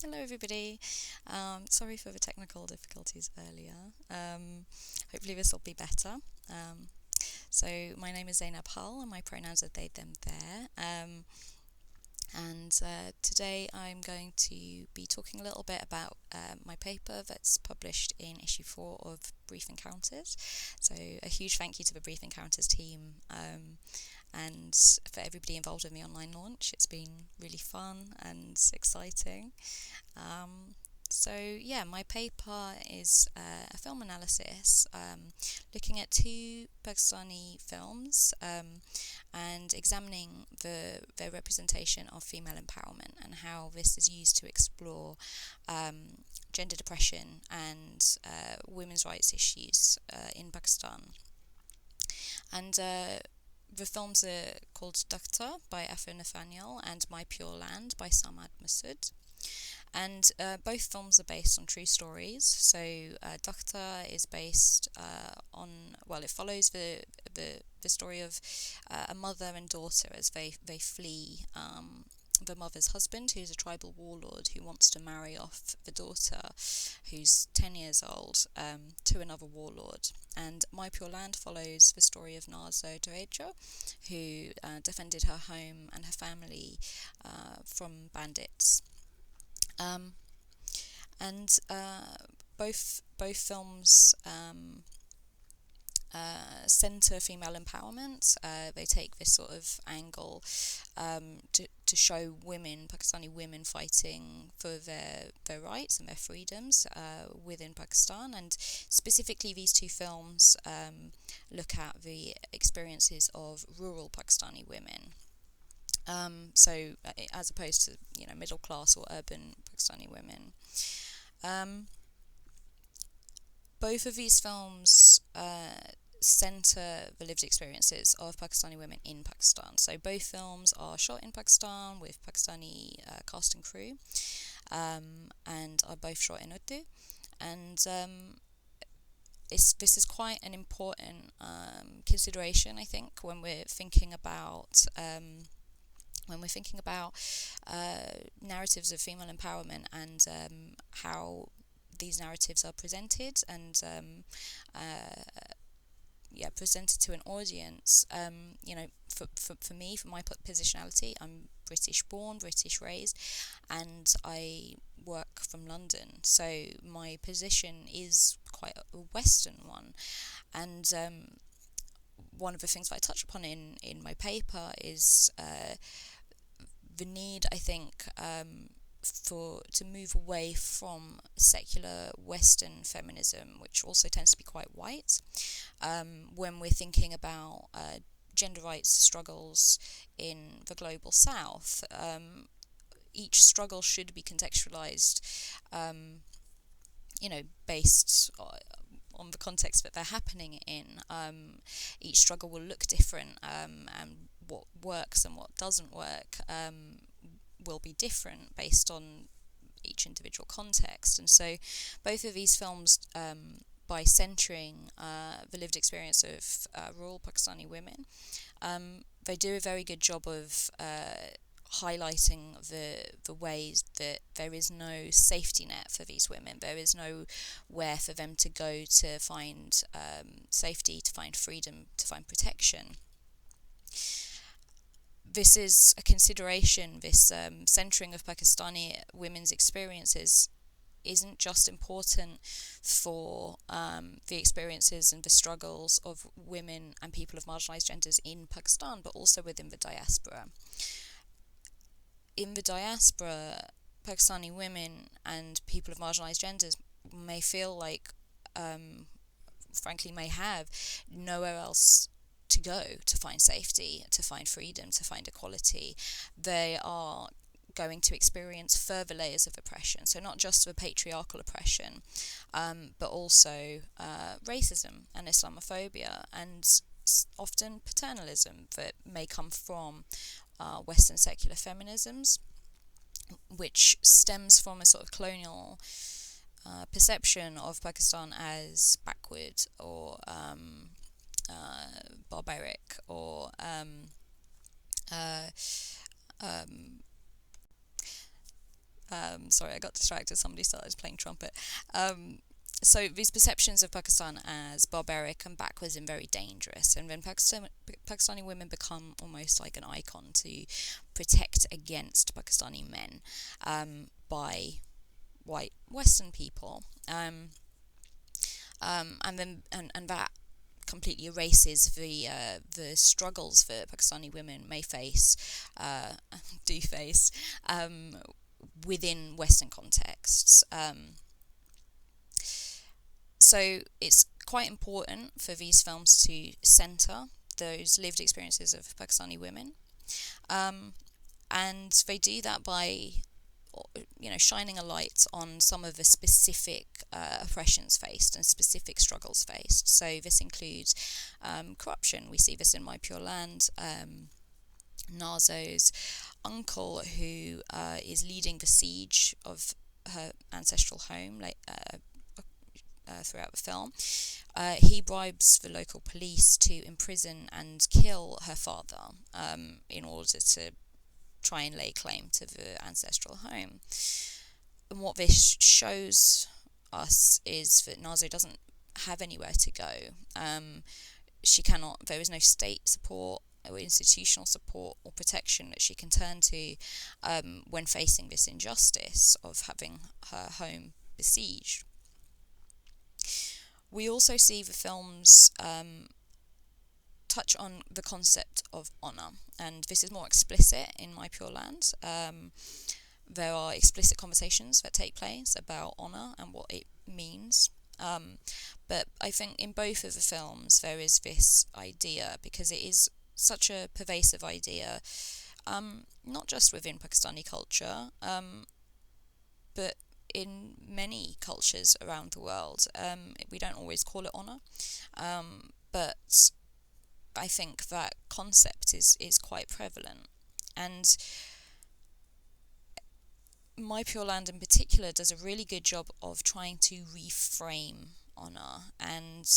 Hello, everybody. Sorry for the technical difficulties earlier. Hopefully, this will be better. Um, so, my name is Zainabb Hull, and my pronouns are they, them, their. And today I'm going to be talking a little bit about my paper that's published in issue 4 of Brief Encounters. So, a huge thank you to the Brief Encounters team. And for everybody involved in the online launch. It's been really fun and exciting. Um, my paper is a film analysis looking at two Pakistani films and examining their representation of female empowerment and how this is used to explore gender depression and women's rights issues in Pakistan. And the films are called Dukhtar by Afra Nathaniel and My Pure Land by Samad Masood. And both films are based on true stories. So Dukhtar is based it follows the story of a mother and daughter as they flee the mother's husband, who's a tribal warlord who wants to marry off the daughter, who's 10 years old, to another warlord. And My Pure Land follows the story of Nazo Dorejo, who defended her home and her family from bandits. Um, and both films centre female empowerment. They take this sort of angle to show women, Pakistani women, fighting for their rights and their freedoms within Pakistan. And specifically, these two films look at the experiences of rural Pakistani women. As opposed to middle class or urban Pakistani women. Both of these films centre the lived experiences of Pakistani women in Pakistan. So both films are shot in Pakistan with Pakistani cast and crew, and are both shot in Urdu. And this is quite an important consideration, I think, when we're thinking about narratives of female empowerment and how these narratives are presented and presented to an audience. For me, for my positionality, I'm British born, British raised, and I work from London. So my position is quite a Western one. And one of the things that I touch upon in my paper is the need, I think, to move away from secular Western feminism, which also tends to be quite white, when we're thinking about gender rights struggles in the global South. Each struggle should be contextualized, based on the context that they're happening in. Each struggle will look different, and what works and what doesn't work will be different based on each individual context. And so both of these films, by centering the lived experience of rural Pakistani women, they do a very good job of highlighting the ways that there is no safety net for these women. There is nowhere for them to go to find safety, to find freedom, to find protection. This is a consideration, this centering of Pakistani women's experiences isn't just important for the experiences and the struggles of women and people of marginalised genders in Pakistan, but also within the diaspora. In the diaspora, Pakistani women and people of marginalised genders may feel like, frankly, may have nowhere else to go to find safety, to find freedom, to find equality. They are going to experience further layers of oppression. So not just the patriarchal oppression, but also racism and Islamophobia, and often paternalism that may come from Western secular feminisms, which stems from a sort of colonial perception of Pakistan as backward or barbaric or Sorry, I got distracted. Somebody started playing trumpet. So these perceptions of Pakistan as barbaric and backwards and very dangerous, and then Pakistani women become almost like an icon to protect against Pakistani men by white Western people, and that completely erases the struggles that Pakistani women may face, do face, within Western contexts. So it's quite important for these films to centre those lived experiences of Pakistani women, and they do that by shining a light on some of the specific oppressions faced and specific struggles faced. So this includes corruption. We see this in My Pure Land. Nazo's uncle, who is leading the siege of her ancestral home throughout the film, he bribes the local police to imprison and kill her father in order to try and lay claim to the ancestral home. And what this shows us is that Nazo doesn't have anywhere to go. There is no state support or institutional support or protection that she can turn to when facing this injustice of having her home besieged. We also see the films touch on the concept of honour, and this is more explicit in My Pure Land. There are explicit conversations that take place about honour and what it means. But I think in both of the films there is this idea, because it is such a pervasive idea, not just within Pakistani culture, but in many cultures around the world. We don't always call it honour, but I think that concept is quite prevalent. And My Pure Land in particular does a really good job of trying to reframe honour and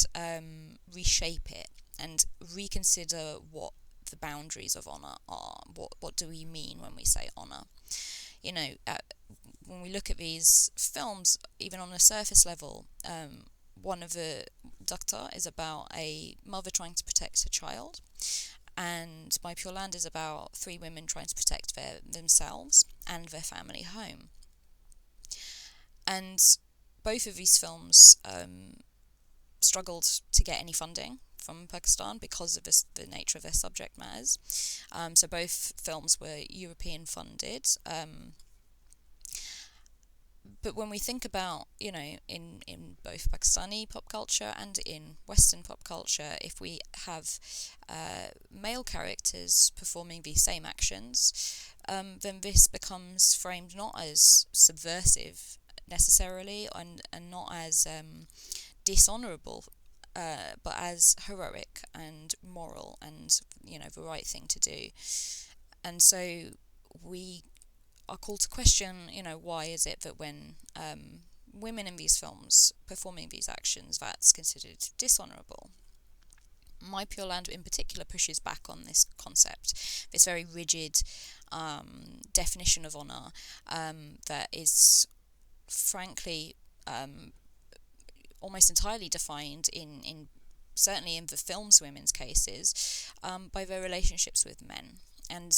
reshape it and reconsider what the boundaries of honour are. What do we mean when we say honour? When we look at these films, even on a surface level, one of the Dukhtar is about a mother trying to protect her child, and My Pure Land is about three women trying to protect themselves and their family home. And both of these films struggled to get any funding from Pakistan because of the nature of their subject matters. So both films were European funded. But when we think about, in both Pakistani pop culture and in Western pop culture, if we have male characters performing these same actions, then this becomes framed not as subversive necessarily and not as dishonourable, but as heroic and moral and, the right thing to do. And so we are called to question, why is it that when women in these films performing these actions, that's considered dishonourable? My Pure Land in particular pushes back on this concept, this very rigid definition of honour that is frankly almost entirely defined in certainly in the film's women's cases by their relationships with men. And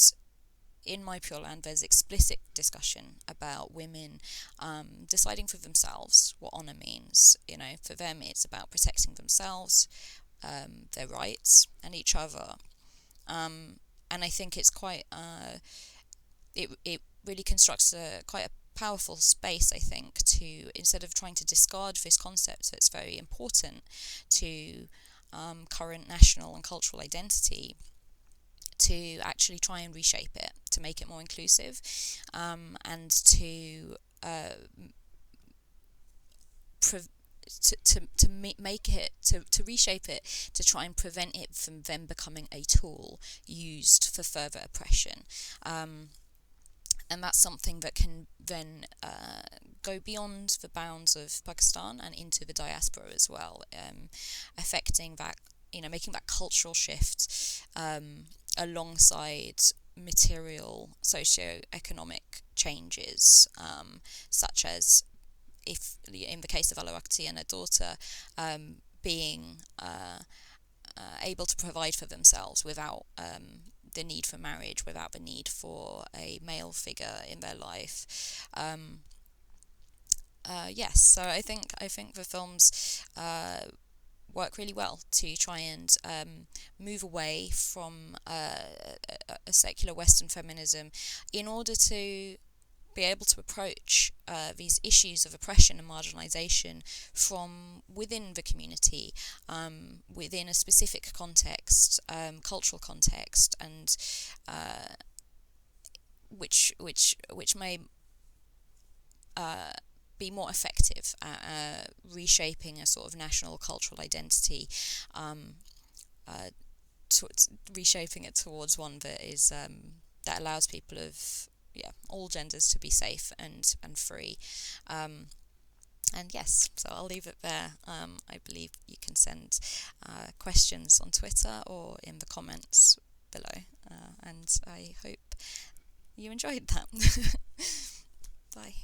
in My Pure Land, there's explicit discussion about women deciding for themselves what honour means. For them, it's about protecting themselves, their rights, and each other. And I think it's quite. It really constructs quite a powerful space, I think, to, instead of trying to discard this concept that's very important to current national and cultural identity, to actually try and reshape it, to make it more inclusive, and to make it, to reshape it, to try and prevent it from then becoming a tool used for further oppression. And that's something that can then go beyond the bounds of Pakistan and into the diaspora as well, affecting that, making that cultural shift alongside material socio-economic changes, such as, if in the case of Alawakti and her daughter, being able to provide for themselves without the need for marriage, without the need for a male figure in their life. Yes, so I think the films work really well to try and move away from a secular Western feminism in order to be able to approach these issues of oppression and marginalisation from within the community, within a specific context, cultural context, and which may be more effective at reshaping a sort of national cultural identity, reshaping it towards one that is that allows people of all genders to be safe and free. And yes, so I'll leave it there. I believe you can send questions on Twitter or in the comments below, and I hope you enjoyed that. Bye.